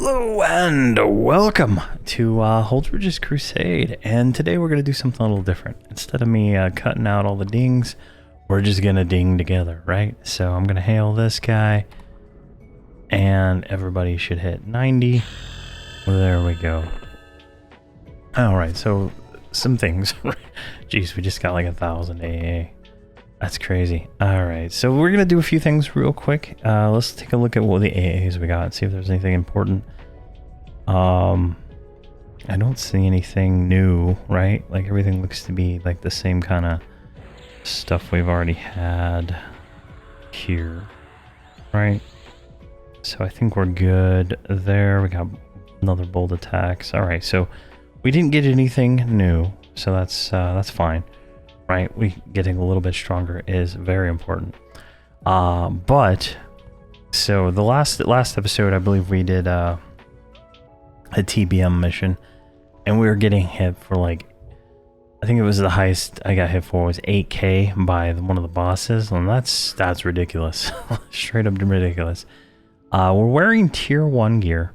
Hello and welcome to Holdredge's Crusade, and today we're going to do something a little different. Instead of me cutting out all the dings, we're just going to ding together, right? So I'm going to hail this guy, and everybody should hit 90. There we go. Alright, so some things. Jeez, we just got like 1,000 AA. That's crazy. Alright, so we're going to do a few things real quick. Let's take a look at what the AAs we got and see if there's anything important. I don't see anything new, right? Like everything looks to be like the same kind of stuff we've already had here, right? So I think we're good there. We got another bold attacks. Alright, so we didn't get anything new, so that's fine. Right, getting a little bit stronger is very important. But so the last episode, I believe we did a TBM mission, and we were getting hit for like, I think it was the highest I got hit for was 8K by one of the bosses, and that's ridiculous, straight up ridiculous. We're wearing tier 1 gear,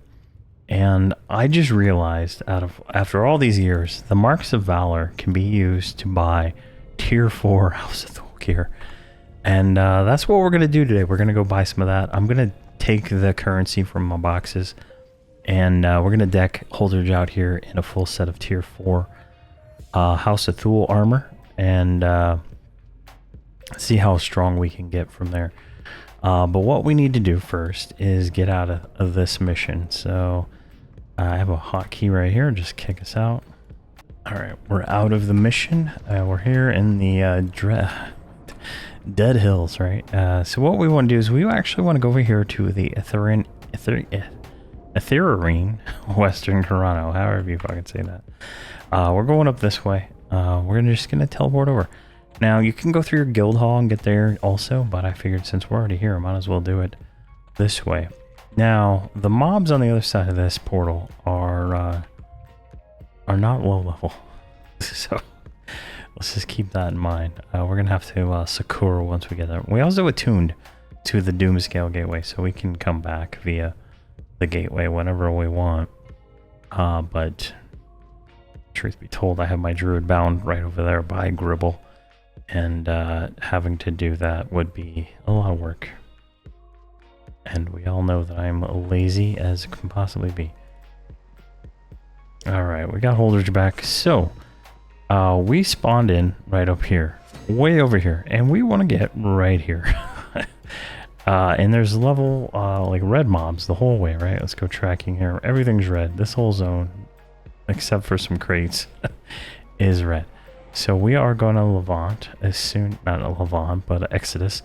and I just realized after all these years, the marks of Valor can be used to buy tier 4 House of Thor gear, and that's what we're gonna do today. We're gonna go buy some of that. I'm gonna take the currency from my boxes, and we're gonna deck Holdredge out here in a full set of tier 4 House of Thule armor, and see how strong we can get from there. But what we need to do first is get out of this mission. So I have a hotkey right here, just kick us out. Alright, we're out of the mission. We're here in the Dead Hills, right? So what we want to do is we actually want to go over here to the Ethereal Western Toronto, however you fucking say that. We're going up this way. We're just going to teleport over. Now, you can go through your guild hall and get there also, but I figured since we're already here, I might as well do it this way. Now, the mobs on the other side of this portal are not low level, so let's just keep that in mind. We're gonna have to Sakura once we get there. We also attuned to the Doomscale gateway, so we can come back via the gateway whenever we want. But truth be told, I have my druid bound right over there by Gribble, and having to do that would be a lot of work. And we all know that I'm lazy as can possibly be. Alright, we got Holdredge back. So, we spawned in right up here, way over here, and we want to get right here. And there's level, like red mobs the whole way, right? Let's go tracking here. Everything's red. This whole zone, except for some crates, is red. So we are going to Levant as soon, not a Levant, but Exodus,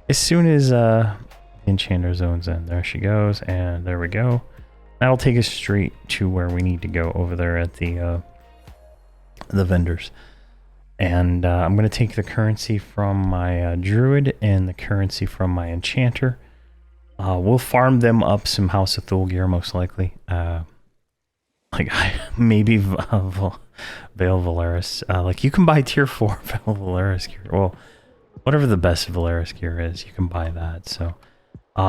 as soon as Enchanter zone's in. There she goes, and there we go. That'll take us straight to where we need to go over there at the vendors. And I'm going to take the currency from my druid and the currency from my enchanter. We'll farm them up some House of Thule gear, most likely. Like maybe Veil Valaris. Like you can buy tier 4 Veil Valaris gear. Well, whatever the best Valaris gear is, you can buy that. So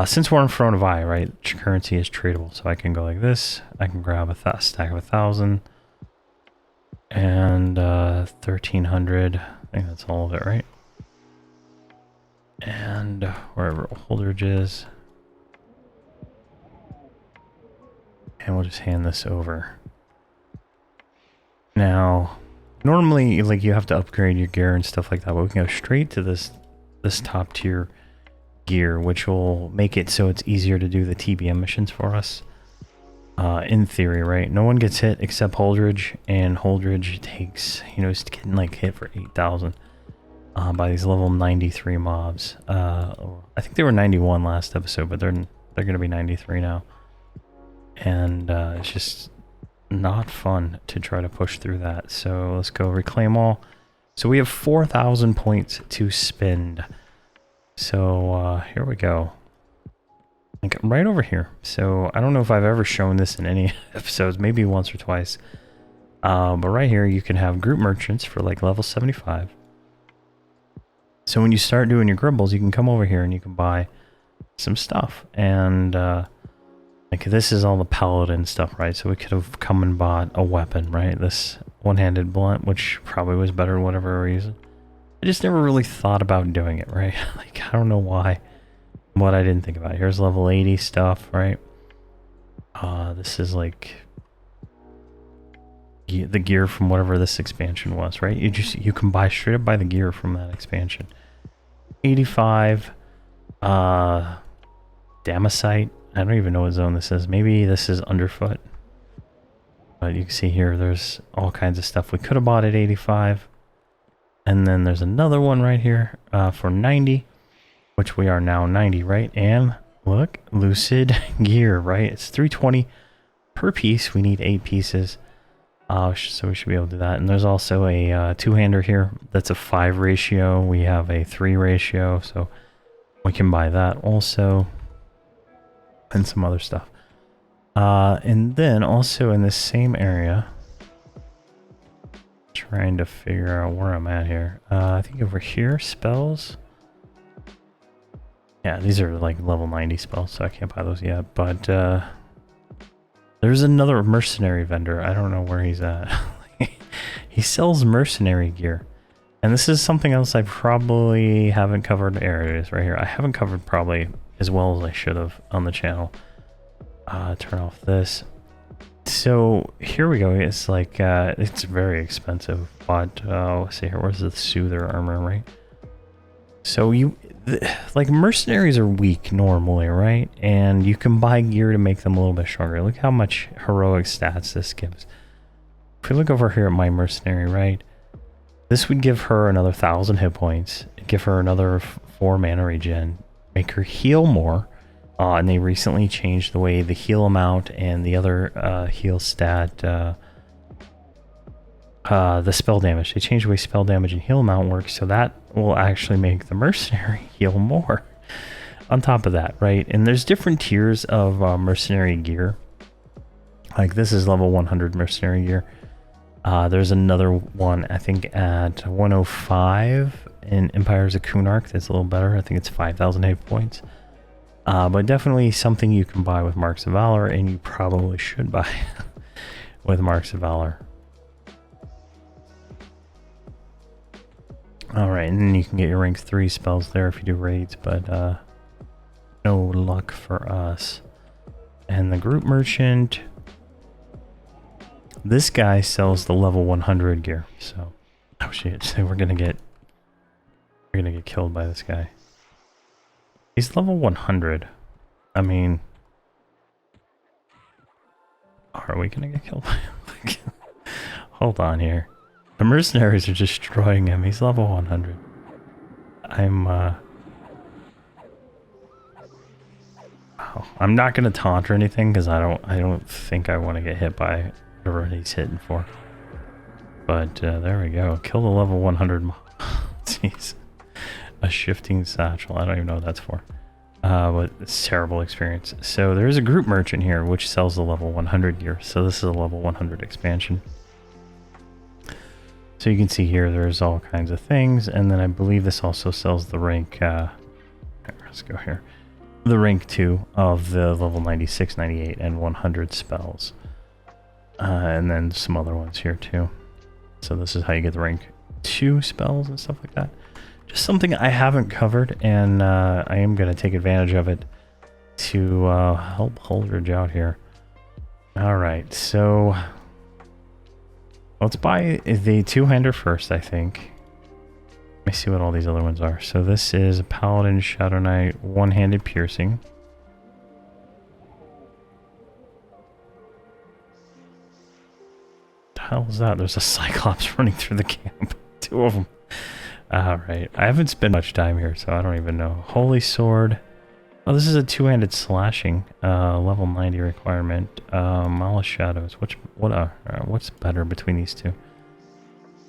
since we're in front of eye, right, currency is tradable, so I can go like this. I can grab a stack of 1,000 and 1,300. I think that's all of it, right? And wherever Holdredge is, and we'll just hand this over. Now, normally, like you have to upgrade your gear and stuff like that, but we can go straight to this top tier gear, which will make it so it's easier to do the TBM missions for us. In theory, right? No one gets hit except Holdredge, and Holdredge takes, you know, he's getting like hit for 8,000 by these level 93 mobs. I think they were 91 last episode, but they're going to be 93 now. And it's just not fun to try to push through that. So let's go reclaim all. So we have 4,000 points to spend. So here we go. Like right over here. So I don't know if I've ever shown this in any episodes, maybe once or twice. But right here you can have group merchants for like level 75. So when you start doing your gribbles, you can come over here and you can buy some stuff. And Like this is all the paladin stuff, right? So we could have come and bought a weapon, right? This one-handed blunt, which probably was better for whatever reason. I just never really thought about doing it, right? Like, I don't know why. What I didn't think about. Here's level 80 stuff, right? This is like the gear from whatever this expansion was, right? You can buy straight up buy the gear from that expansion. 85 Damasite. I don't even know what zone this is. Maybe this is underfoot. But you can see here there's all kinds of stuff we could have bought at 85. And then there's another one right here for 90, which we are now 90, right? And look, lucid gear, right? It's 320 per piece. We need 8 pieces. So we should be able to do that. And there's also a two-hander here. That's a 5 ratio. We have a 3 ratio, so we can buy that also. And some other stuff. And then also in this same area, trying to figure out where I'm at here. I think over here, spells. Yeah, these are like level 90 spells, so I can't buy those yet. But there's another mercenary vendor. I don't know where he's at. He sells mercenary gear. And this is something else I probably haven't covered. Areas right here. I haven't covered probably as well as I should have on the channel. Turn off this. So here we go. It's like it's very expensive, but let's see here. Where's the soother armor, right? So like mercenaries are weak normally, right? And you can buy gear to make them a little bit stronger. Look how much heroic stats this gives. If we look over here at my mercenary, right? This would give her another 1,000 hit points, give her another 4 mana regen, make her heal more. And they recently changed the way the heal amount and the other heal stat, the spell damage. They changed the way spell damage and heal amount works, so that will actually make the mercenary heal more. On top of that, right? And there's different tiers of mercenary gear. Like this is level 100 mercenary gear. There's another one, I think, at 105 in Empires of Kunark that's a little better. I think it's 5,000 hit points. But definitely something you can buy with Marks of Valor, and you probably should buy with Marks of Valor. Alright, and then you can get your rank 3 spells there if you do raids, but no luck for us. And the group merchant, this guy sells the level 100 gear, so oh shit, so we're gonna get killed by this guy. He's level 100. I mean, are we gonna get killed by him? Hold on here. The mercenaries are destroying him. He's level 100. I'm not gonna taunt or anything because I don't think I want to get hit by whatever he's hitting for. But there we go. Kill the level 100 mob. Jeez. A shifting satchel. I don't even know what that's for. But it's a terrible experience. So there's a group merchant here which sells the level 100 gear. So this is a level 100 expansion. So you can see here there's all kinds of things, and then I believe this also sells the rank let's go here. The rank 2 of the level 96, 98, and 100 spells. And then some other ones here too. So this is how you get the rank 2 spells and stuff like that. Just something I haven't covered, and I am going to take advantage of it to help Holdredge out here. Alright, so let's buy the two-hander first, I think. Let me see what all these other ones are. So this is a Paladin Shadow Knight one-handed piercing. What the hell is that? There's a Cyclops running through the camp. 2 of them. Alright, I haven't spent much time here, so I don't even know. Holy Sword. Oh, this is a two-handed slashing, level 90 requirement. Malice Shadows. What's better between these two?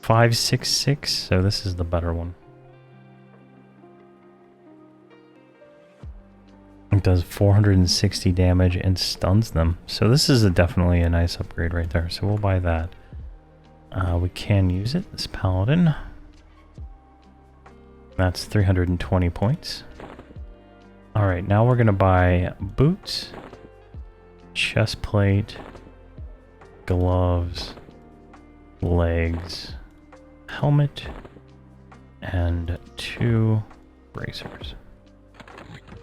566, so this is the better one. It does 460 damage and stuns them. So this is definitely a nice upgrade right there, so we'll buy that. We can use it, this Paladin. That's 320 points. Alright, now we're going to buy boots. chest plate, gloves, legs, helmet, and 2 bracers.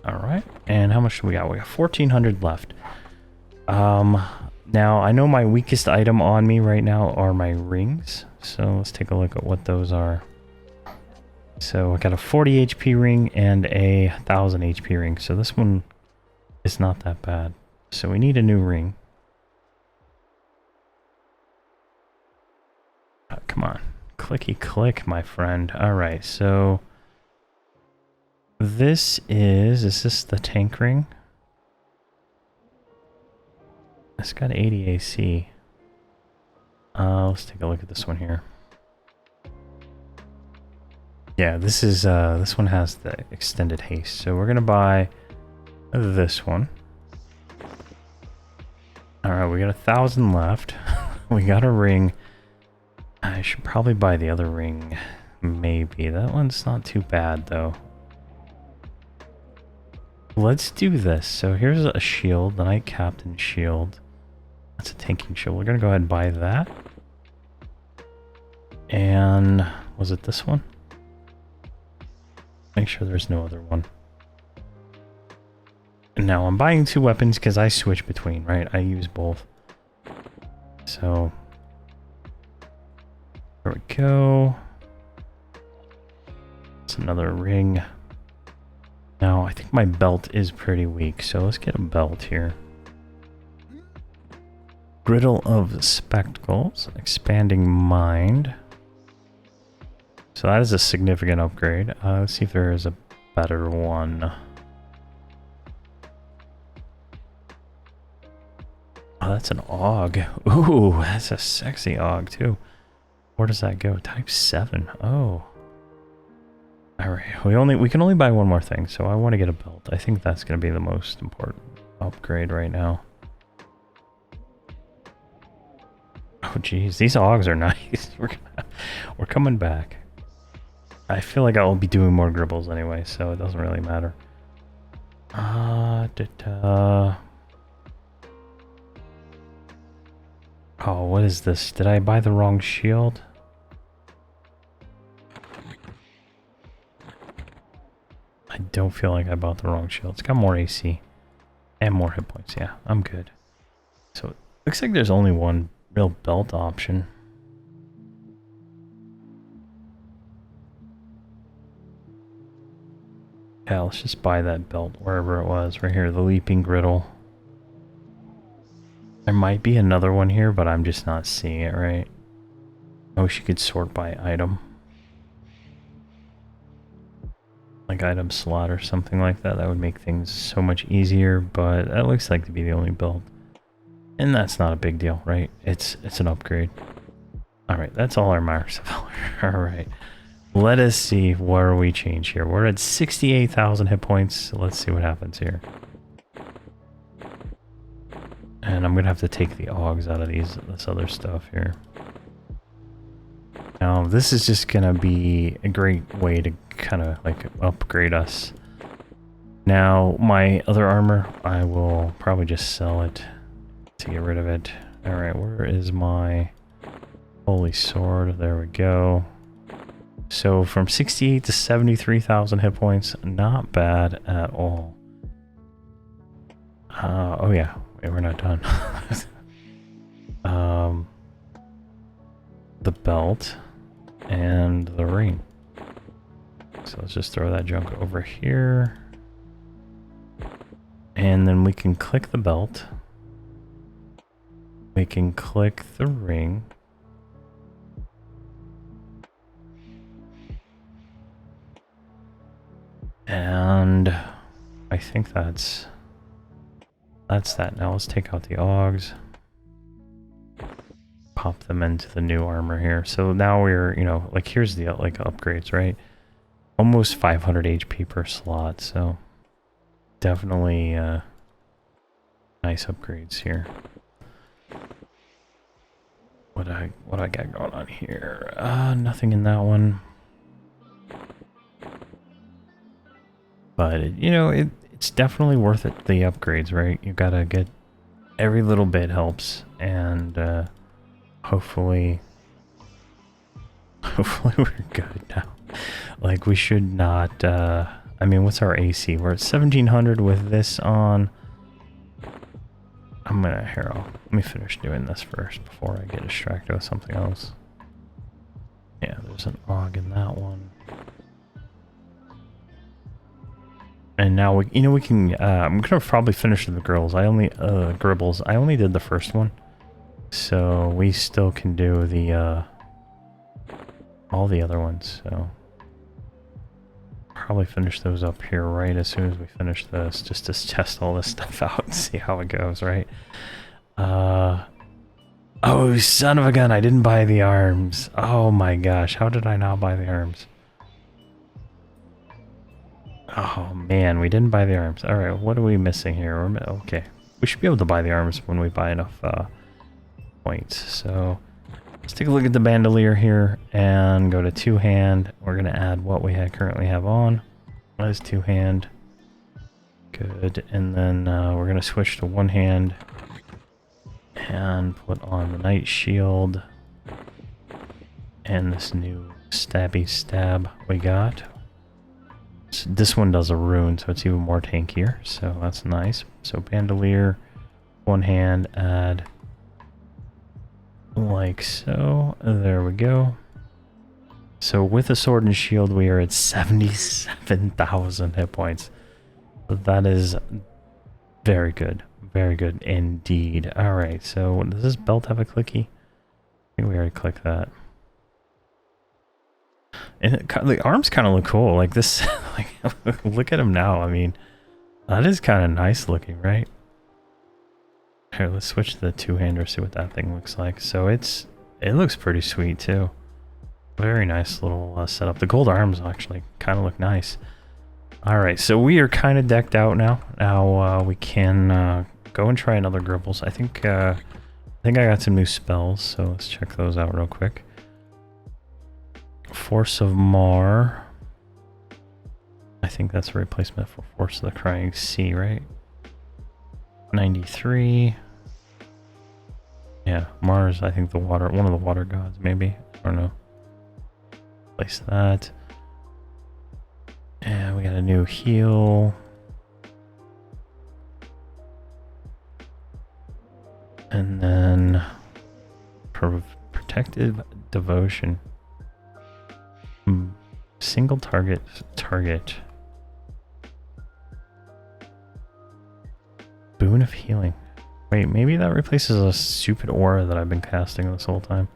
Alright, and how much do we got? We got 1,400 left. Now, I know my weakest item on me right now are my rings. So let's take a look at what those are. So I got a 40 HP ring and a 1000 HP ring. So this one is not that bad. So we need a new ring. Come on. Clicky click, my friend. Alright, so is this the tank ring? It's got 80 AC. Let's take a look at this one here. Yeah, this one has the extended haste. So we're gonna buy this one. Alright, we got 1,000 left. We got a ring. I should probably buy the other ring. Maybe. That one's not too bad though. Let's do this. So here's a shield, the Knight Captain shield. That's a tanking shield. We're gonna go ahead and buy that. And was it this one? Make sure there's no other one. And now I'm buying 2 weapons because I switch between, right? I use both. So there we go. It's another ring. Now I think my belt is pretty weak, so let's get a belt here. Griddle of Spectacles, Expanding Mind. So that is a significant upgrade. Let's see if there is a better one. Oh, that's an AUG. Ooh, that's a sexy AUG too. Where does that go? Type 7. Oh. Alright, we can only buy one more thing, so I want to get a belt. I think that's going to be the most important upgrade right now. Oh geez, these AUGs are nice. We're coming back. I feel like I'll be doing more gribbles anyway, so it doesn't really matter. Oh, what is this? Did I buy the wrong shield? I don't feel like I bought the wrong shield. It's got more AC and more hit points. Yeah, I'm good. So it looks like there's only one real belt option. Yeah, let's just buy that belt wherever it was. Right here, the Leaping Griddle. There might be another one here, but I'm just not seeing it right. I wish you could sort by item. Like item slot or something like that. That would make things so much easier, but that looks like to be the only belt. And that's not a big deal, right? It's an upgrade. Alright, that's all our marks. Alright. Let us see where we change here. We're at 68,000 hit points. So let's see what happens here. And I'm going to have to take the AUGs out of this other stuff here. Now, this is just going to be a great way to kind of like upgrade us. Now, my other armor, I will probably just sell it to get rid of it. Alright, where is my holy sword? There we go. So from 68 to 73,000 hit points, not bad at all. Oh yeah, wait, we're not done. The belt and the ring. So let's just throw that junk over here. And then we can click the belt. We can click the ring. And I think that's that. Now let's take out the AUGs. Pop them into the new armor here. So now we're, you know, like here's the like upgrades, right? Almost 500 HP per slot. So definitely nice upgrades here. What I got going on here? Nothing in that one. But you know, it's definitely worth it, the upgrades, right? You gotta get every little bit helps, and hopefully we're good now. Like, we should not, I mean, what's our AC? We're at 1700 with this on. Let me finish doing this first before I get distracted with something else. Yeah, there's an AUG in that one. And now we can, I'm gonna probably finish the gribbles. I only did the first one. So we still can do the, all the other ones, so. Probably finish those up here right as soon as we finish this, just to test all this stuff out and see how it goes, right? Oh, son of a gun, I didn't buy the arms. Oh my gosh, how did I not buy the arms? Oh man, we didn't buy the arms. Alright, what are we missing here? Okay, we should be able to buy the arms when we buy enough points. So let's take a look at the bandolier here and go to two-hand. We're going to add what we currently have on. That is two-hand. Good. And then we're going to switch to one-hand and put on the Knight Shield and this new stabby stab we got. So this one does a rune, so it's even more tankier, so that's nice. So bandolier, one-hand, add like so. There we go. So with a sword and shield, we are at 77,000 hit points. So that is very good. Very good indeed. Alright, so does this belt have a clicky? I think we already clicked that. And the arms kind of look cool. Like this, like, look at him now. I mean, that is kind of nice looking, right? Here, let's switch to the two-hander, see what that thing looks like. So it looks pretty sweet too. Very nice little setup. The gold arms actually kind of look nice. Alright, so we are kind of decked out now. Now we can go and try another gribbles. I think I got some new spells, so let's check those out real quick. Force of Mar. I think that's a replacement for Force of the Crying Sea, right? 93. Yeah, Mars, I think one of the water gods, maybe. I don't know. Place that. And we got a new heal. And then protective devotion. Single target. Boon of healing. Wait, maybe that replaces a stupid aura that I've been casting this whole time.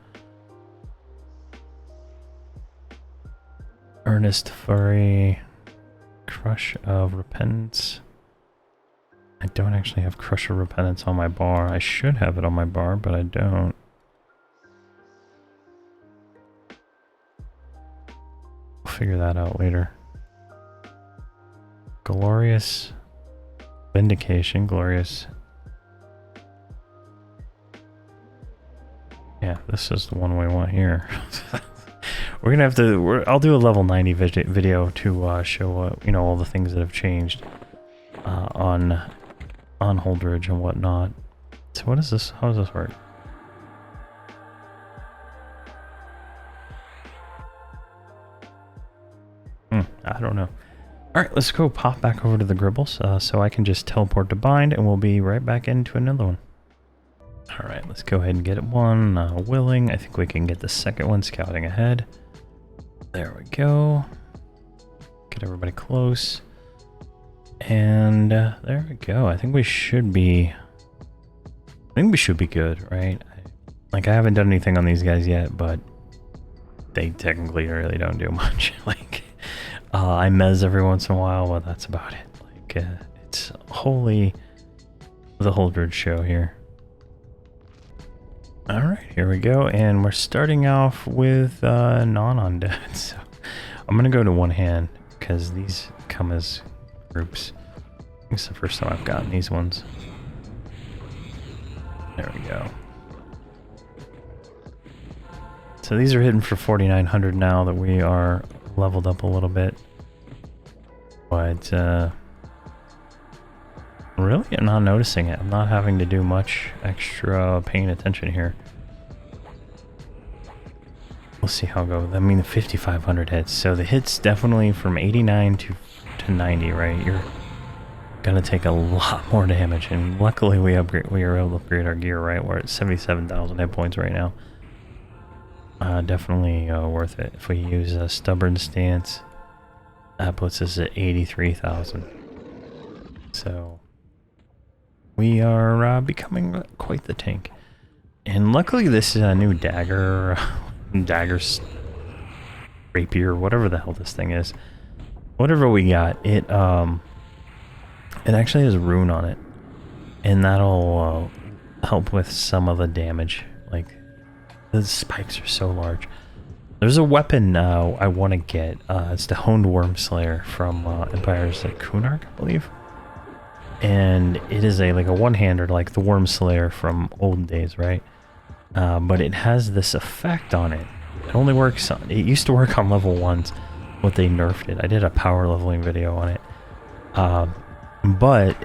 Earnest Fury. Crush of Repentance. I don't actually have Crush of Repentance on my bar. I should have it on my bar, but I don't. We'll figure that out later. Glorious Vindication. Glorious. Yeah, this is the one we want here. We're gonna have to. I'll do a level 90 video to show you know, all the things that have changed on Holdredge and whatnot. So what is this? How does this work? I don't know. All right, let's go pop back over to the gribbles so I can just teleport to bind, and we'll be right back into another one. All right, let's go ahead and get one willing. I think we can get the second one scouting ahead. There we go. Get everybody close. And there we go. I think we should be good, right? I haven't done anything on these guys yet, but they technically really don't do much. Like, I mez every once in a while, but that's about it. Like, it's wholly the Holdredge show here. Alright, here we go, and we're starting off with non-undead, so I'm gonna go to one hand, because these come as groups. I think it's the first time I've gotten these ones. There we go. So these are hitting for 4,900 now that we are leveled up a little bit. But, Really, I'm not noticing it. I'm not having to do much extra paying attention here. We'll see how it goes. I mean, the 5,500 hits. So the hits definitely from 89 to 90, right? You're gonna take a lot more damage, and luckily we were able to upgrade our gear, right? We're at 77,000 hit points right now. Definitely worth it. If we use a stubborn stance, that puts us at 83,000. So we are becoming quite the tank. And luckily this is a new dagger, rapier, whatever the hell this thing is. Whatever we got, it actually has a rune on it, and that'll help with some of the damage. Like, the spikes are so large. There's a weapon I want to get. It's the Honed Worm Slayer from Empire's Kunark, I believe. And it is like a one-hander, like the Worm Slayer from olden days, right? But it has this effect on it. It only works on, it used to work on level 1s, but they nerfed it. I did a power leveling video on it. But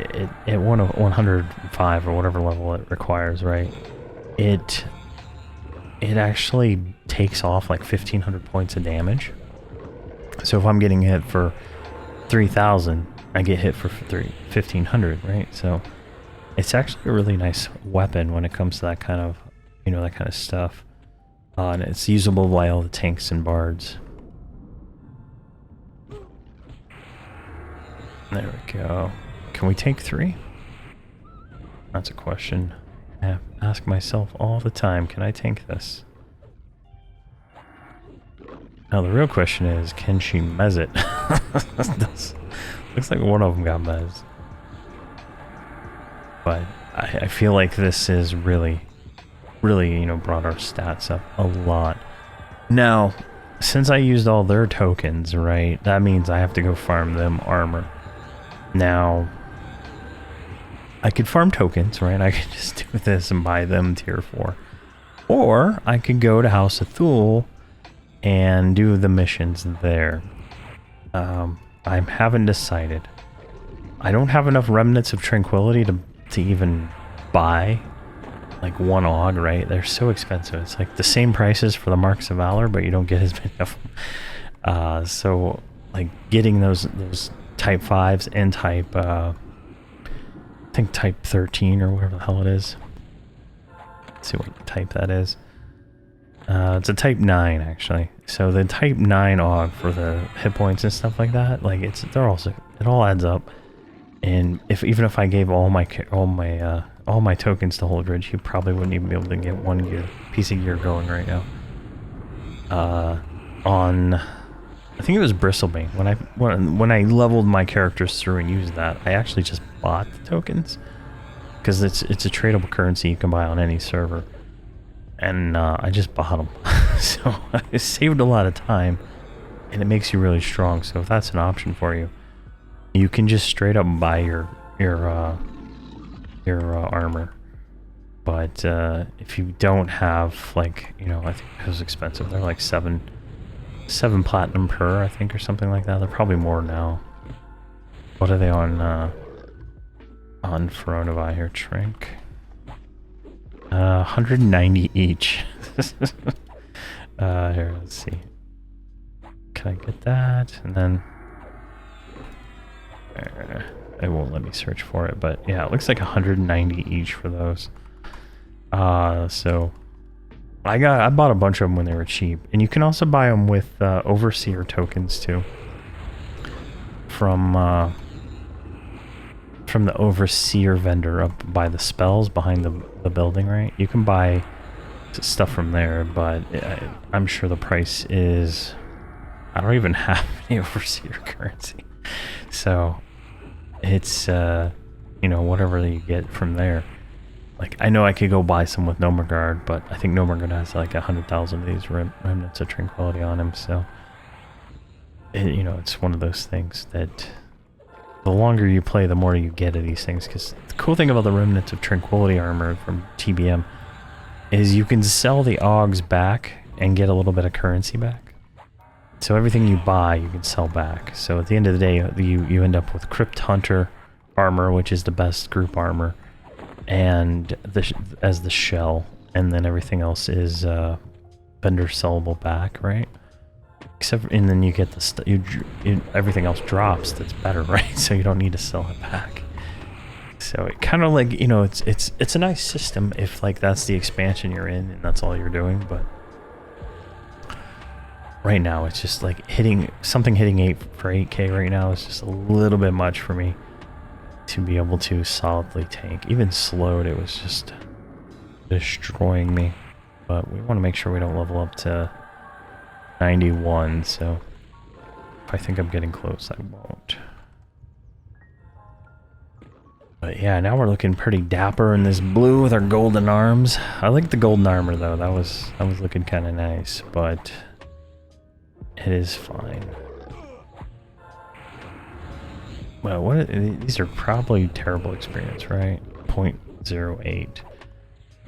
at 105 or whatever level it requires, right? It actually takes off like 1,500 points of damage. So if I'm getting hit for 3,000, I get hit for 1,500, right? So it's actually a really nice weapon when it comes to that kind of, you know, that kind of stuff. And it's usable by all the tanks and bards. There we go. Can we take 3? That's a question I ask myself all the time. Can I tank this? Now the real question is, can she mez it? Looks like one of them got mez. But I feel like this is really, you know, brought our stats up a lot. Now, since I used all their tokens, right, that means I have to go farm them armor. Now, I could farm tokens, right? I could just do this and buy them tier 4. Or I could go to House of Thule and do the missions there. I haven't decided. I don't have enough Remnants of Tranquility to even buy like one AUG, right? They're so expensive. It's like the same prices for the Marks of Valor, but you don't get as many of them. So like getting those type 5s and type I think type 13 or whatever the hell it is. Let's see what type that is. It's a type 9 actually. So the type 9 AUG for the hit points and stuff like that, like it all adds up. And even if I gave all my tokens to Holdredge, you probably wouldn't even be able to get one piece of gear going right now. I think it was Bristlebane. When I leveled my characters through and used that, I actually just bought the tokens because it's a tradable currency you can buy on any server, and I just bought them. So it saved a lot of time, and it makes you really strong. So if that's an option for you, you can just straight up buy your armor. But if you don't have, like, you know, I think it was expensive. They're like 7 platinum per, I think, or something like that. They're probably more now. What are they on Veronavi here? Trink. 190 each. Here, let's see. Can I get that? And then it won't let me search for it, but yeah, it looks like 190 each for those. So I bought a bunch of them when they were cheap, and you can also buy them with Overseer tokens too. From the Overseer vendor up by the spells behind the building, right? You can buy stuff from there, but I'm sure the price is... I don't even have any Overseer currency. So it's, you know, whatever you get from there. Like, I know I could go buy some with Nomergard, but I think Nomergard has like 100,000 of these Remnants of Tranquility on him, so... you know, it's one of those things that... the longer you play, the more you get of these things, because the cool thing about the Remnants of Tranquility armor from TBM is you can sell the AUGs back and get a little bit of currency back. So everything you buy, you can sell back. So at the end of the day, you end up with Crypt Hunter armor, which is the best group armor, and as the shell, and then everything else is vendor sellable back, right? And then you get the everything else drops that's better, right? So you don't need to sell it back. So it kind of like, you know, it's a nice system if like that's the expansion you're in and that's all you're doing, but right now it's just like hitting 8K right now is just a little bit much for me to be able to solidly tank. Even slowed, it was just destroying me. But we want to make sure we don't level up to 91, so if I think I'm getting close, I won't. But yeah, now we're looking pretty dapper in this blue with our golden arms. I like the golden armor though. That was looking kind of nice, but it is fine. Well, these are probably terrible experience, right? 0.08.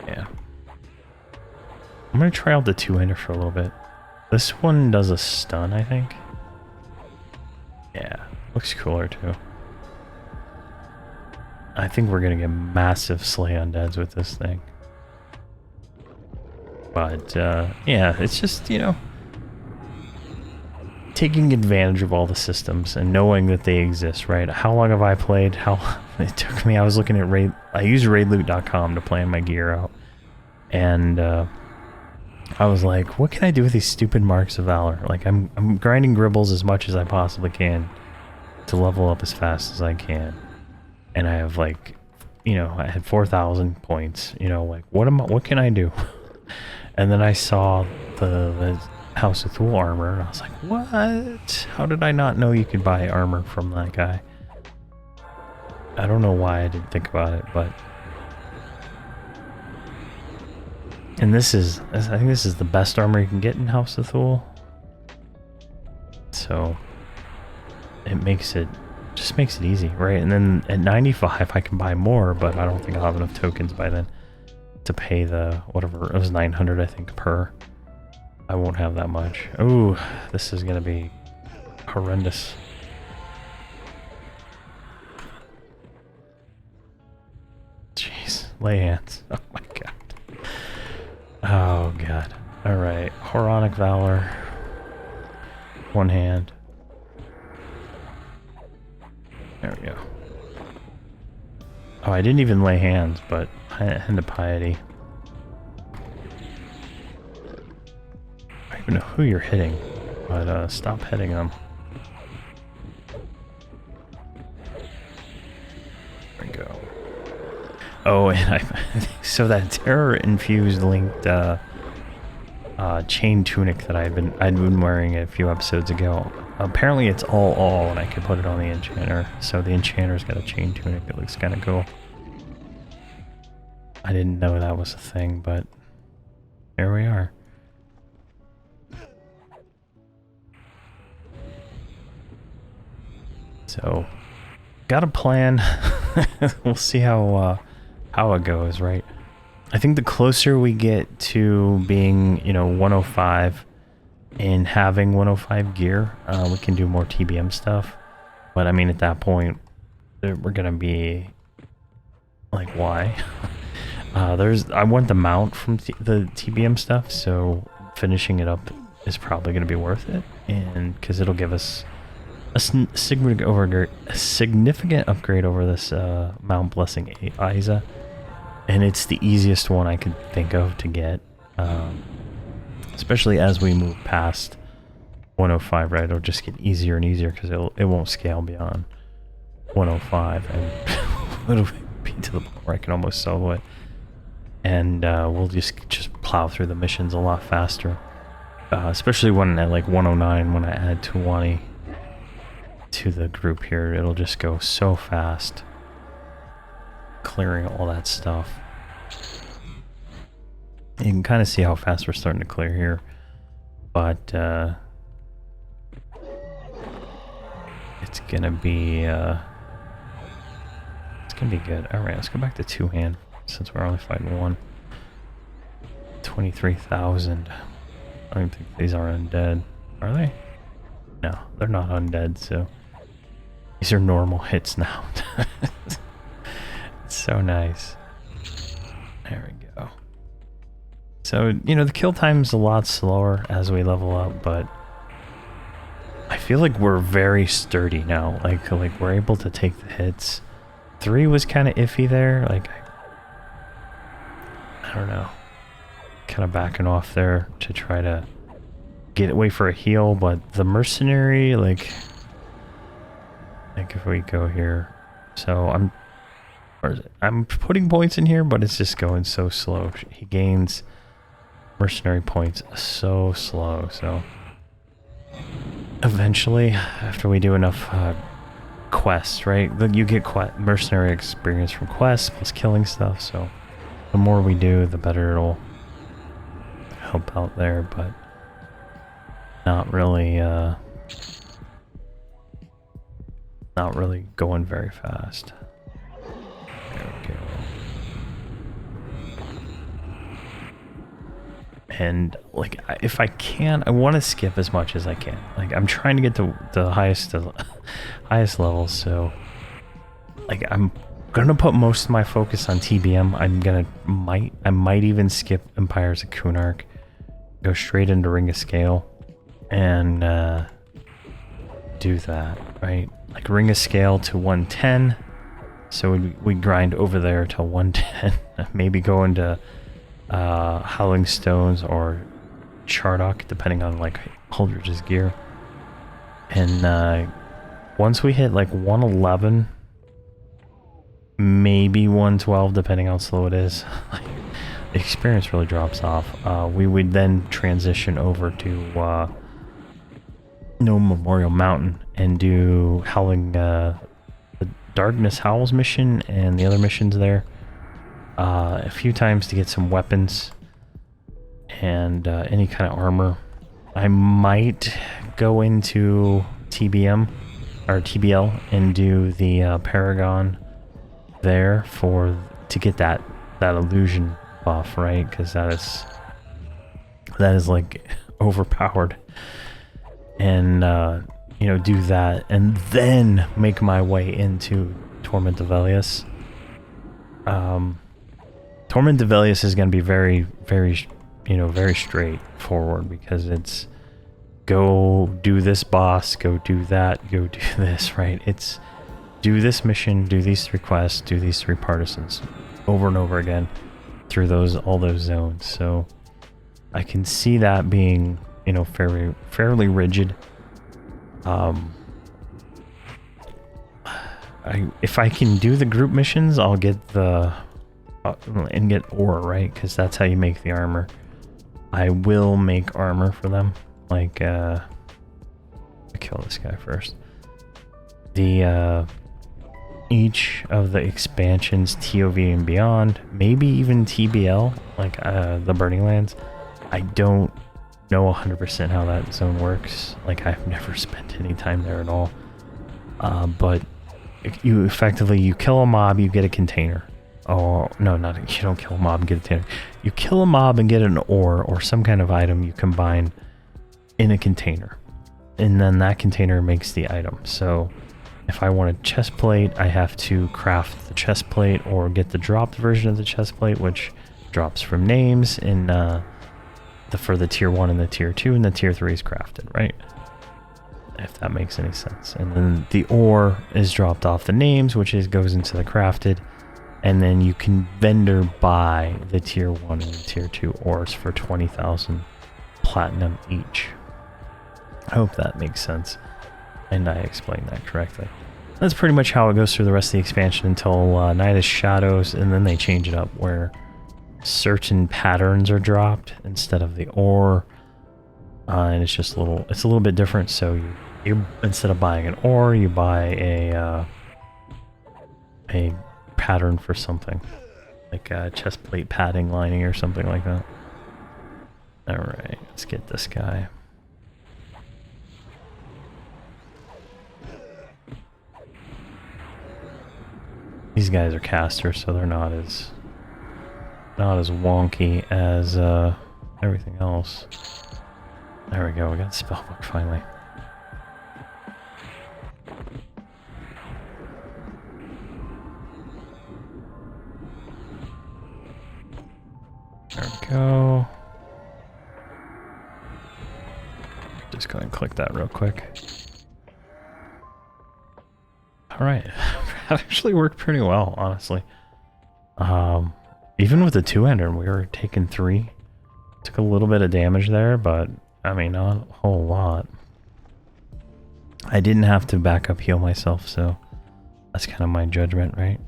Yeah. I'm gonna try out the two-hander for a little bit. This one does a stun, I think. Yeah, looks cooler too. I think we're gonna get massive slay undeads with this thing. But yeah, it's just, you know, taking advantage of all the systems and knowing that they exist, right? How long have I played? It took me, I was looking at I used raidloot.com to plan my gear out. And I was like, what can I do with these stupid marks of valor? Like I'm grinding gribbles as much as I possibly can to level up as fast as I can. And I have like, you know, I had 4,000 points, you know, like what can I do? And then I saw the House of Thule armor and I was like, what? How did I not know you could buy armor from that guy? I don't know why I didn't think about it, but and I think this is the best armor you can get in House of Thule. So it just makes it easy, right? And then at 95 I can buy more, but I don't think I'll have enough tokens by then to pay the whatever, it was 900 I think per. I won't have that much. Ooh, this is gonna be horrendous. Jeez, lay hands. Oh my god. Oh god. Alright, Horonic Valor. One hand. There we go. Oh, I didn't even lay hands, but Hand of Piety. I don't even know who you're hitting, but stop hitting them. There we go. Oh, and so that terror-infused linked chain tunic that I'd been wearing a few episodes ago. Apparently it's all, and I could put it on the enchanter. So the enchanter's got a chain tunic that looks kind of cool. I didn't know that was a thing, but here we are. So, got a plan. We'll see how it goes, right? I think the closer we get to being, you know, 105 and having 105 gear, we can do more TBM stuff. But I mean, at that point, we're gonna be like, why? I want the mount from the TBM stuff, so finishing it up is probably gonna be worth it, and because it'll give us a significant upgrade over this Mount Blessing Isa. And it's the easiest one I could think of to get, especially as we move past 105, right? It'll just get easier and easier because it won't scale beyond 105, and it'll be to the point where I can almost solo it, and we'll just plow through the missions a lot faster, especially when at like 109, when I add Tuwani to the group here, it'll just go so fast. Clearing all that stuff. You can kind of see how fast we're starting to clear here, but it's gonna be good. All right, let's go back to two-hand since we're only fighting one. 23,000. I don't think these are undead, are they? No, they're not undead. So these are normal hits now. So nice. There we go. So, you know, the kill time's a lot slower as we level up, but I feel like we're very sturdy now. Like we're able to take the hits. 3 was kind of iffy there. Like, I don't know. Kind of backing off there to try to get away for a heal, but the mercenary, like if we go here, so I'm putting points in here, but it's just going so slow. He gains mercenary points so slow, so eventually, after we do enough quests, right, you get mercenary experience from quests plus killing stuff, so the more we do, the better it'll help out there, but not really going very fast. There we go. And like, if I can, I want to skip as much as I can. Like, I'm trying to get to the highest levels, so like I'm gonna put most of my focus on TBM. I might even skip Empires of Kunark, go straight into Ring of Scale, and do that, right? Like Ring of Scale to 110, so we grind over there to 110, maybe go into Howling Stones or Chardock, depending on like Holdredge's gear. And once we hit like 111, maybe 112, depending how slow it is, the experience really drops off. We would then transition over to No Memorial Mountain and do Howling, the Darkness Howls mission and the other missions there a few times to get some weapons and any kind of armor. I might go into TBM or TBL and do the Paragon there to get that illusion buff, right? Because that is like overpowered, and you know, do that and then make my way into Torment of Velius. Torment of Velius is going to be very, very, you know, very straightforward, because it's go do this boss, go do that, go do this, right? It's do this mission, do these 3 quests, do these 3 partisans over and over again through all those zones. So I can see that being, you know, fairly rigid. If I can do the group missions, I'll get and get ore, right? Because that's how you make the armor. I will make armor for them. Like, I kill this guy first. Each of the expansions, TOV and beyond, maybe even TBL, like the Burning Lands. I don't know 100% how that zone works. Like, I've never spent any time there at all. But you kill a mob, you get a container. Oh, no, you don't kill a mob and get a container. You kill a mob and get an ore or some kind of item you combine in a container. And then that container makes the item. So if I want a chest plate, I have to craft the chest plate or get the dropped version of the chest plate, which drops from names in for the tier 1 and the tier 2, and the tier 3 is crafted, right? If that makes any sense. And then the ore is dropped off the names, which goes into the crafted, and then you can vendor buy the tier 1 and the tier 2 ores for 20,000 platinum each. I hope that makes sense and I explained that correctly. That's pretty much how it goes through the rest of the expansion until Night of Shadows, and then they change it up where certain patterns are dropped instead of the ore, and it's just a little bit different. So you instead of buying an ore, you buy a pattern for something, like a chest plate padding lining or something like that. Alright, let's get this guy. These guys are casters, so they're not as wonky as everything else. There we go, we got the spellbook finally. There we go. Just go ahead and click that real quick. Alright, that actually worked pretty well, honestly. Even with the two-hander, we were taking 3. Took a little bit of damage there, but I mean, not a whole lot. I didn't have to back up heal myself, so that's kind of my judgment, right?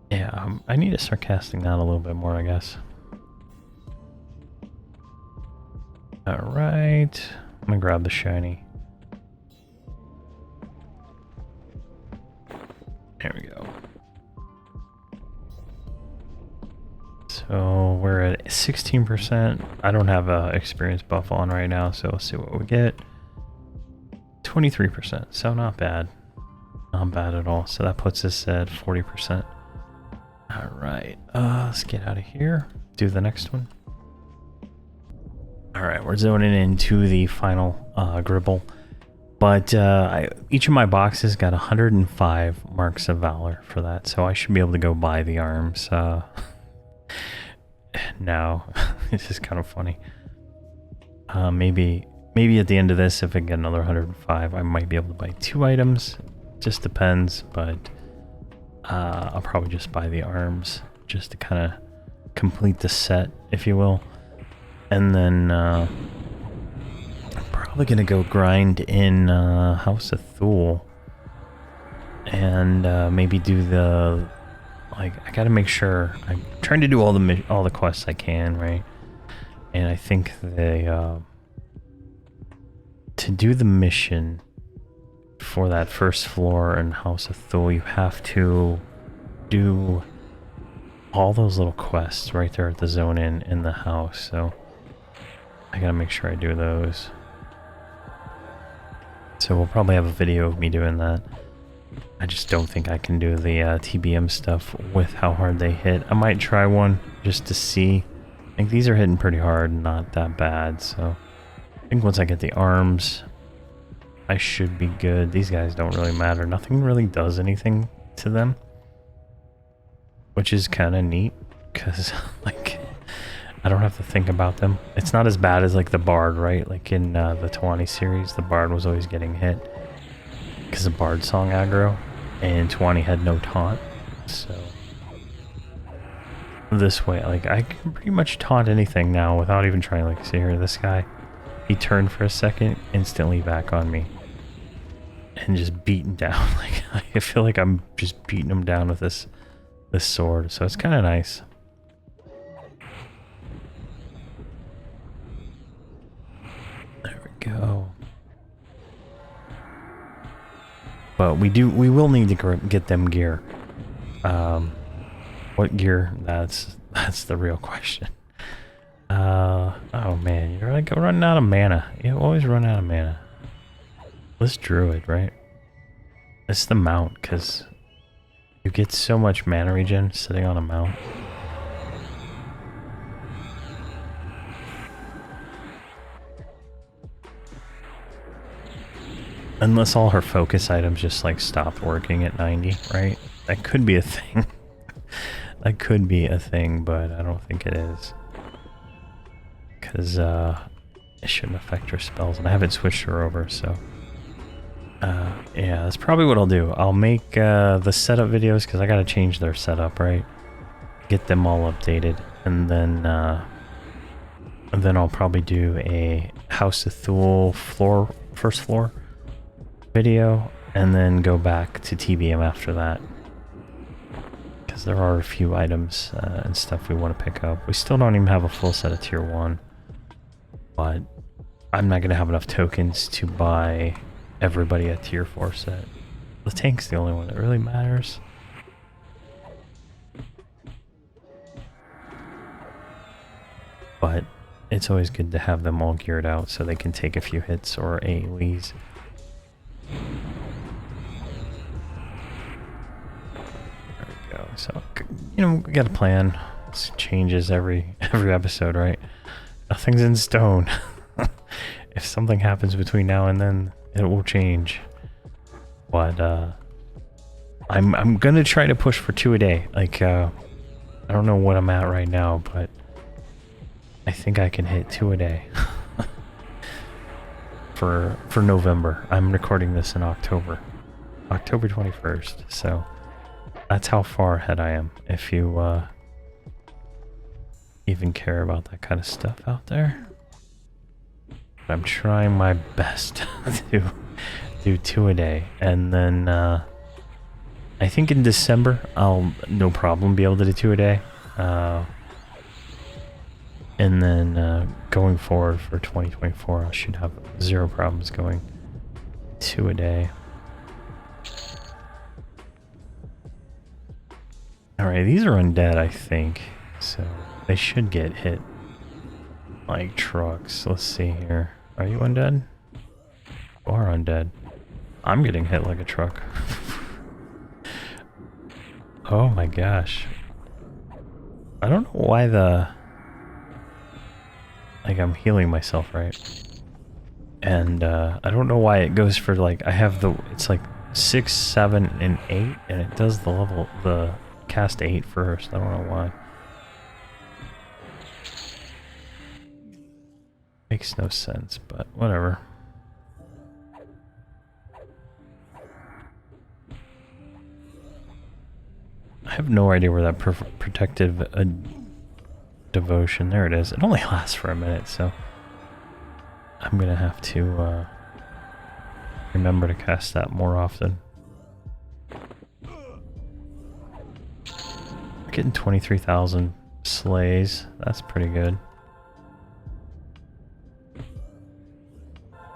Yeah, I need to start casting that a little bit more, I guess. Alright, I'm gonna grab the shiny. There we go. So we're at 16%. I don't have a experience buff on right now, so we'll see what we get. 23%, so not bad. Not bad at all. So that puts us at 40%. Alright, let's get out of here. Do the next one. Alright, we're zoning into the final gribble. But each of my boxes got 105 marks of Valor for that, so I should be able to go buy the arms now. It's just kind of funny. Maybe at the end of this, if I get another 105, I might be able to buy 2 items. Just depends, but I'll probably just buy the arms just to kind of complete the set, if you will. And then probably gonna go grind in House of Thule and maybe do the, like, I gotta make sure I'm trying to do all the quests I can, right? And I think they to do the mission for that first floor in House of Thule, you have to do all those little quests right there at the zone in the house. So I gotta make sure I do those. So we'll probably have a video of me doing that. I just don't think I can do the TBM stuff with how hard they hit. I might try one just to see. I think these are hitting pretty hard, not that bad. So I think once I get the arms, I should be good. These guys don't really matter. Nothing really does anything to them, which is kind of neat because, like, I don't have to think about them. It's not as bad as, like, the Bard, right? Like in the 20 series, the Bard was always getting hit because of Bard song aggro, and 20 had no taunt. So this way, like, I can pretty much taunt anything now without even trying. Like, see here, this guy, he turned for a second, instantly back on me, and just beaten down. Like, I feel like I'm just beating him down with this sword. So it's kind of nice. There we go. But we will need to get them gear. What gear? That's the real question. Oh man, you're like running out of mana. You always run out of mana. This druid, right? It's the mount, because you get so much mana regen sitting on a mount. Unless all her focus items just, like, stopped working at 90, right? That could be a thing. That could be a thing, but I don't think it is. Because it shouldn't affect her spells, and I haven't switched her over, so yeah, that's probably what I'll do. I'll make the setup videos, because I gotta change their setup, right? Get them all updated, and then I'll probably do a House of Thule first floor video, and then go back to TBM after that, because there are a few items and stuff we want to pick up. We still don't even have a full set of tier 1, but I'm not going to have enough tokens to buy everybody a tier 4 set. The tank's the only one that really matters. But it's always good to have them all geared out so they can take a few hits or AoEs. There we go. So, you know, we got a plan. It changes every episode, right? Nothing's in stone. If something happens between now and then, it will change. But I'm gonna try to push for 2 a day. Like I don't know what I'm at right now, but I think I can hit 2 a day. for November. I'm recording this in October. October 21st, so that's how far ahead I am, if you even care about that kind of stuff out there. But I'm trying my best to do 2 a day, and then I think in December I'll no problem be able to do 2 a day, and then going forward for 2024 I should have 0 problems going 2 a day. Alright, these are undead, I think, so they should get hit like trucks. Let's see here. Are you undead? You are undead. I'm getting hit like a truck. Oh my gosh. I don't know why like I'm healing myself, right? And I don't know why it goes for like, I have it's like 6, 7, and 8, and it does the cast 8 first. I don't know why. Makes no sense, but whatever. I have no idea where that protective devotion, there it is. It only lasts for a minute, so I'm gonna have to remember to cast that more often. We're getting 23,000 slays. That's pretty good.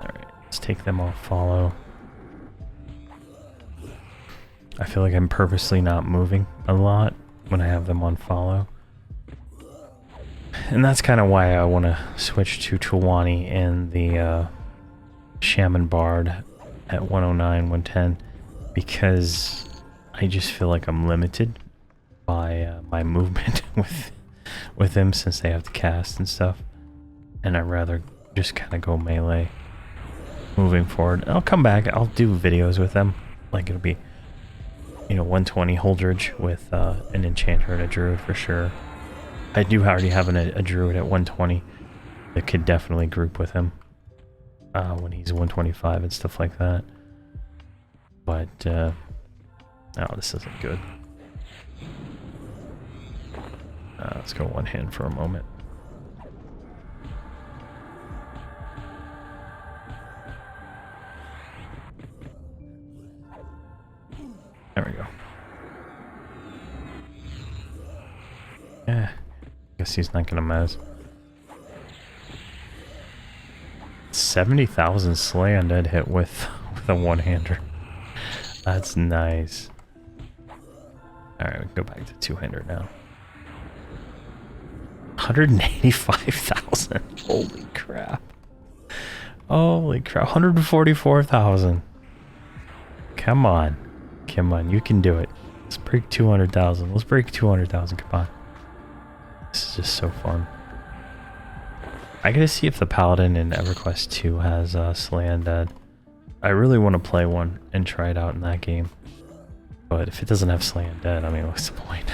Alright, let's take them off follow. I feel like I'm purposely not moving a lot when I have them on follow. And that's kind of why I want to switch to Chawani and the Shaman Bard at 109, 110, because I just feel like I'm limited by my movement with them, since they have to cast and stuff. And I'd rather just kind of go melee moving forward. I'll come back, I'll do videos with them. Like it'll be, you know, 120 Holdredge with an enchanter and a druid for sure. I do already have a druid at 120 that could definitely group with him when he's 125 and stuff like that. But oh, this isn't good. Let's go one hand for a moment. There we go. Yeah, guess he's not gonna mess. 70,000 slay undead hit with a one-hander. That's nice. Alright, we can go back to two-hander now. 185,000. Holy crap. Holy crap. 144,000. Come on. Come on, you can do it. Let's break 200,000. Let's break 200,000. Come on. This is just so fun. I gotta see if the Paladin in Everquest 2 has Slay Undead. I really want to play one and try it out in that game. But if it doesn't have Slay Undead, I mean, what's the point?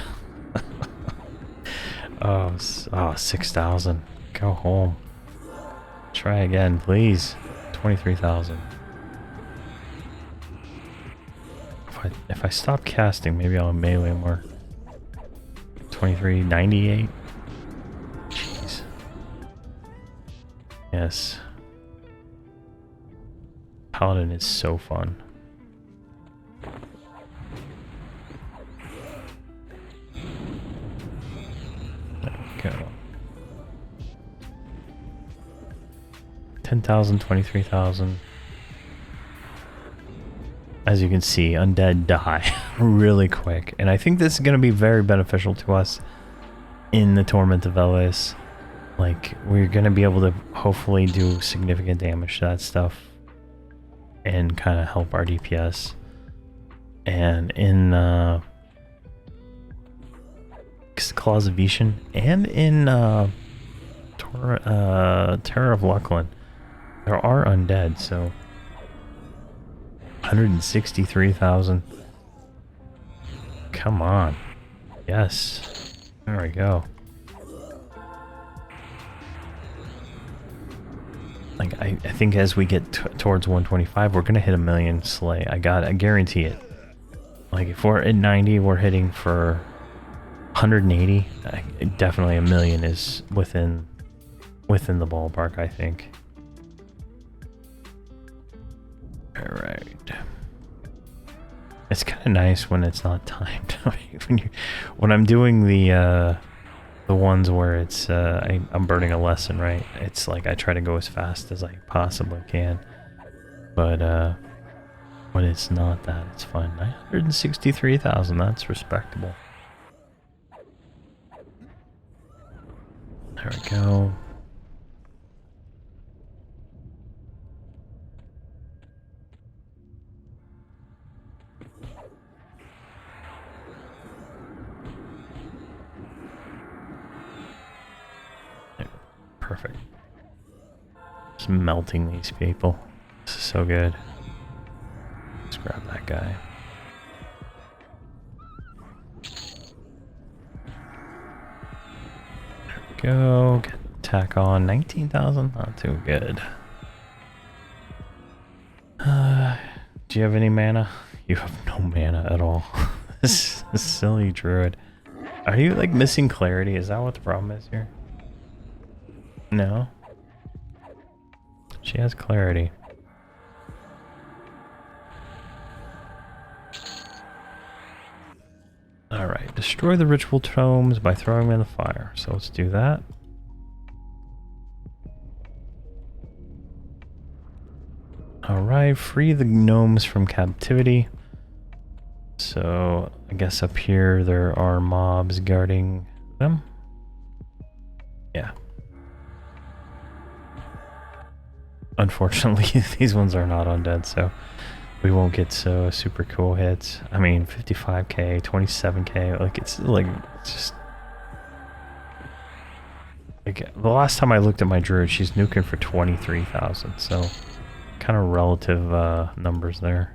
Oh, 6,000. Go home. Try again, please. 23,000. If I stop casting, maybe I'll melee more. 2398. Jeez. Yes. Paladin is so fun. There we go. 10,000, 23,000. As you can see, undead die really quick. And I think this is going to be very beneficial to us in the Torment of Elis. Like, we're going to be able to hopefully do significant damage to that stuff and kind of help our DPS. And in Claws of Vishan and in Terror of Lucklin, there are undead, so 163,000. Come on. Yes. There we go. Like, I think as we get towards 125, we're gonna hit 1 million slay. I guarantee it. Like, if we're at 90, we're hitting for 180. Definitely 1 million is within the ballpark, I think. All right. It's kind of nice when it's not timed. When I'm doing the ones where it's I'm burning a lesson, right? It's like I try to go as fast as I possibly can. But when it's not that, it's fun. 963,000, that's respectable. There we go. Perfect. Just melting these people. This is so good. Let's grab that guy. There we go. Get attack on. 19,000. Not too good. Do you have any mana? You have no mana at all. This is silly druid. Are you like missing clarity? Is that what the problem is here? No. She has clarity. Alright, destroy the ritual tomes by throwing them in the fire. So let's do that. Alright, free the gnomes from captivity. So I guess up here there are mobs guarding them. Yeah. Unfortunately, these ones are not undead, so we won't get so super cool hits. I mean, 55k, 27k, like it's just like the last time I looked at my druid, she's nuking for 23,000, so kind of relative numbers there.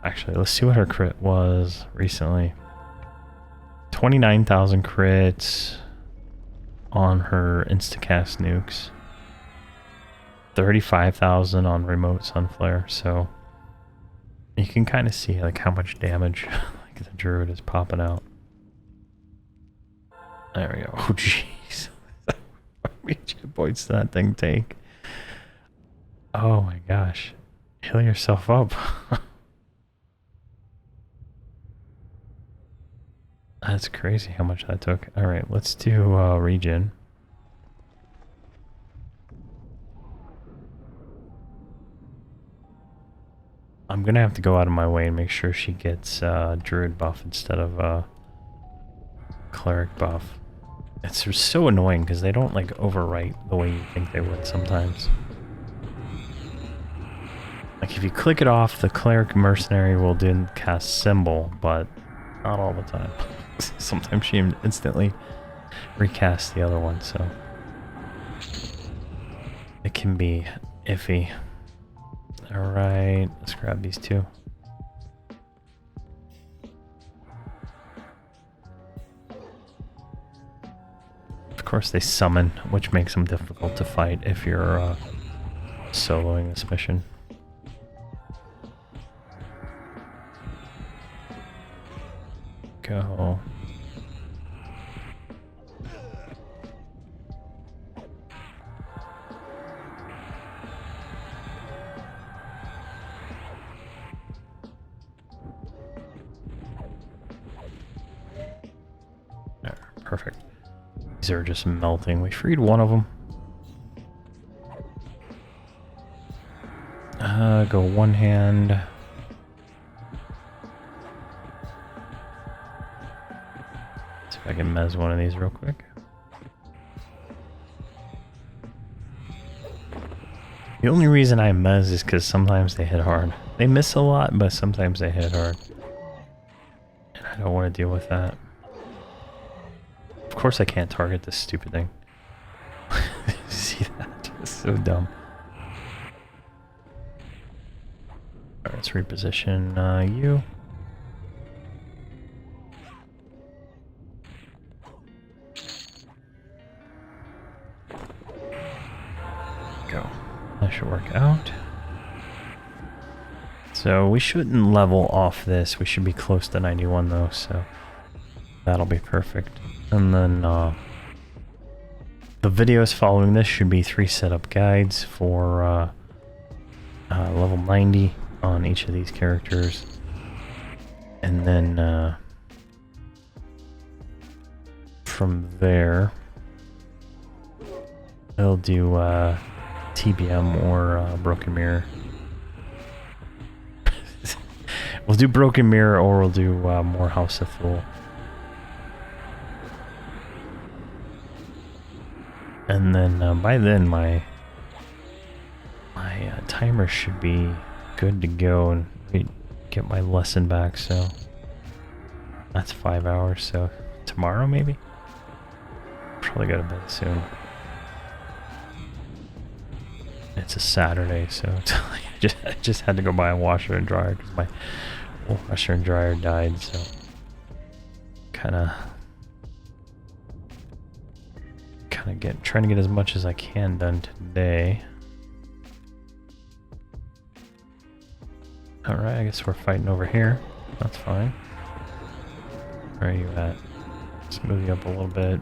Actually, let's see what her crit was recently. 29,000 crits on her instacast nukes. 35,000 on remote sunflare, so you can kind of see like how much damage like the druid is popping out. There we go. Oh jeez. How many hit points did that thing take? Oh my gosh. Heal yourself up. That's crazy how much that took. Alright, let's do regen. I'm gonna have to go out of my way and make sure she gets druid buff instead of cleric buff. It's so annoying because they don't like overwrite the way you think they would sometimes. Like if you click it off, the cleric mercenary will then cast symbol, but not all the time. Sometimes she instantly recasts the other one, so it can be iffy. Alright, let's grab these two. Of course they summon, which makes them difficult to fight if you're soloing this mission. Go. There, perfect. These are just melting. We freed one of them. Go one hand. See if I can mez one of these real quick. The only reason I mez is because sometimes they hit hard. They miss a lot, but sometimes they hit hard. And I don't want to deal with that. Of course I can't target this stupid thing. See that? It's so dumb. Alright, let's reposition you. So we shouldn't level off this. We should be close to 91 though, so that'll be perfect. And then the videos following this should be 3 setup guides for level 90 on each of these characters. And then from there, they'll do TBM or Broken Mirror. We'll do Broken Mirror or we'll do more House of Thule. And then by then my timer should be good to go and get my lesson back, so that's 5 hours, so tomorrow maybe? Probably go to bed soon. It's a Saturday, so it's I just had to go buy a washer and dryer because my washer and dryer died, so trying to get as much as I can done today. Alright, I guess we're fighting over here. That's fine. Where are you at? Let's move you up a little bit.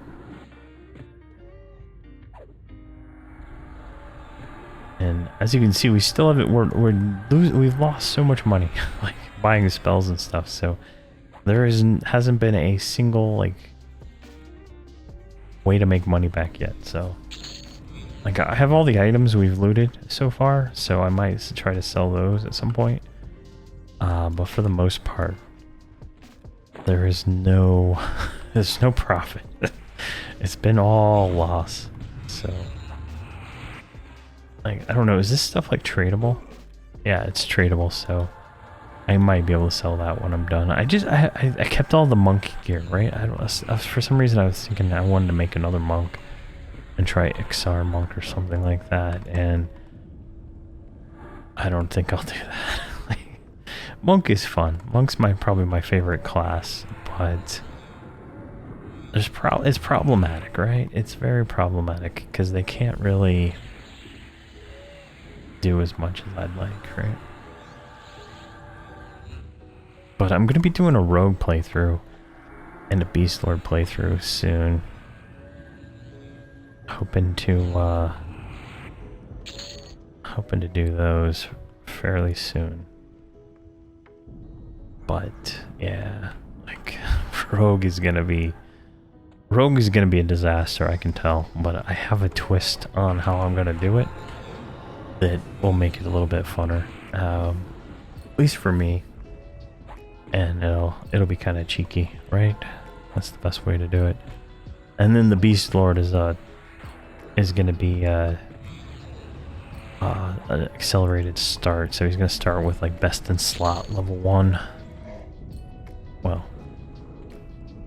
And as you can see, we still haven't. We've lost so much money, like buying spells and stuff. So there hasn't been a single like way to make money back yet. So like I have all the items we've looted so far, so I might try to sell those at some point. But for the most part, there's no profit. It's been all loss. So. Like, I don't know, is this stuff like tradable? Yeah, it's tradable, so I might be able to sell that when I'm done. I kept all the monk gear, right? For some reason I was thinking I wanted to make another monk and try XR monk or something like that, and I don't think I'll do that. Like, monk is fun. Monk's probably my favorite class, but it's problematic, right? It's very problematic because they can't really do as much as I'd like, right? But I'm gonna be doing a rogue playthrough and a beast lord playthrough soon. Hoping to do those fairly soon. But yeah, like rogue is gonna be a disaster, I can tell. But I have a twist on how I'm gonna do it that will make it a little bit funner, at least for me, and it'll be kind of cheeky, right? That's the best way to do it. And then the Beast Lord is gonna be an accelerated start, so he's gonna start with like best in slot level 1. Well,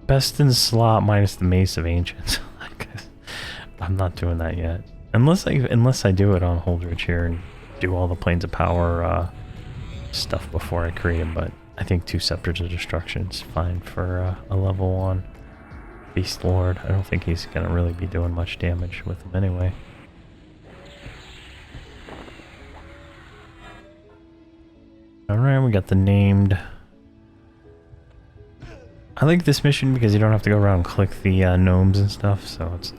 best in slot minus the Mace of Ancients. I'm not doing that yet. Unless I do it on Holdredge here and do all the Planes of Power stuff before I create him, but I think 2 Scepters of Destruction is fine for a level 1 Beast Lord. I don't think he's gonna really be doing much damage with him anyway. Alright, we got the named. I like this mission because you don't have to go around and click the gnomes and stuff, so it's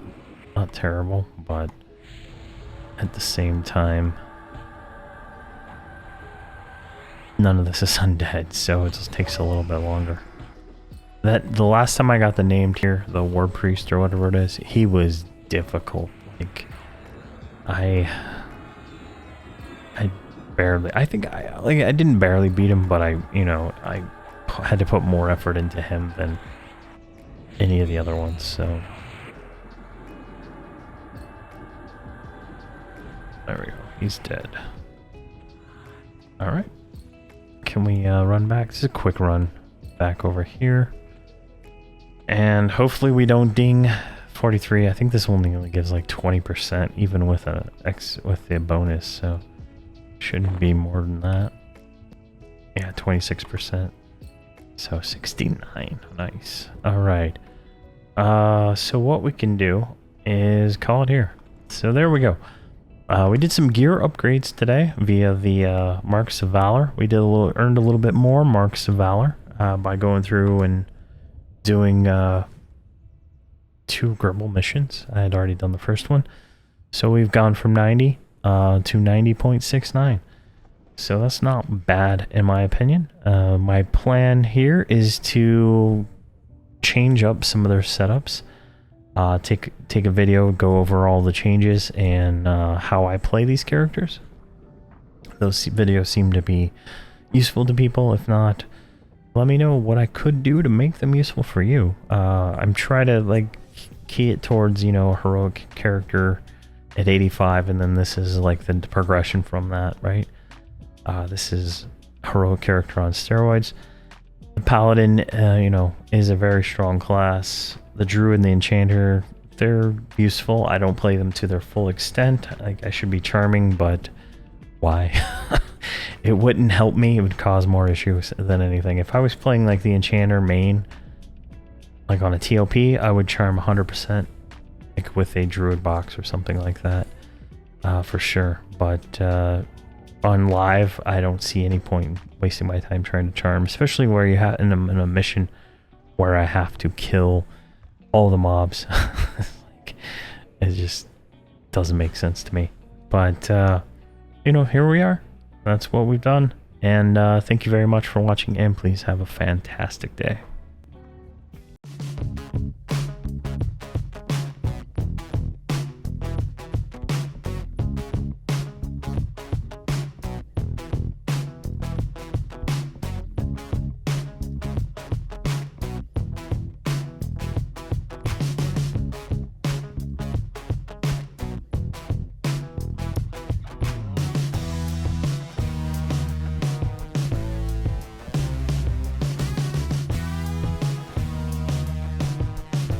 not terrible, but at the same time, none of this is undead, so it just takes a little bit longer. The last time I got the named here, the War Priest or whatever it is, he was difficult. Like I didn't barely beat him, but I had to put more effort into him than any of the other ones, so there we go. He's dead. Alright. Can we run back? This is a quick run back over here. And hopefully we don't ding 43. I think this only gives like 20% even with with the bonus, so shouldn't be more than that. Yeah, 26%. So 69. Nice. Alright. So what we can do is call it here. So there we go. We did some gear upgrades today via the Marks of Valor. We earned a little bit more Marks of Valor by going through and doing 2 Gribble missions. I had already done the first one. So we've gone from 90 to 90.69. So that's not bad in my opinion. My plan here is to change up some of their setups. Take a video, go over all the changes and how I play these characters. Those videos seem to be useful to people. If not, let me know what I could do to make them useful for you. I'm trying to like key it towards, you know, a heroic character at 85, and then this is like the progression from that, right? This is heroic character on steroids. The paladin, you know, is a very strong class. The druid and the enchanter, they're useful. I don't play them to their full extent. Like, I should be charming, but why? It wouldn't help me. It would cause more issues than anything. If I was playing like the enchanter main, like on a TOP, I would charm 100%, like with a druid box or something like that, for sure. But on live, I don't see any point in wasting my time trying to charm, especially where you have in a mission where I have to kill all the mobs. Like, it just doesn't make sense to me. But you know, here we are. That's what we've done. And thank you very much for watching, and please have a fantastic day.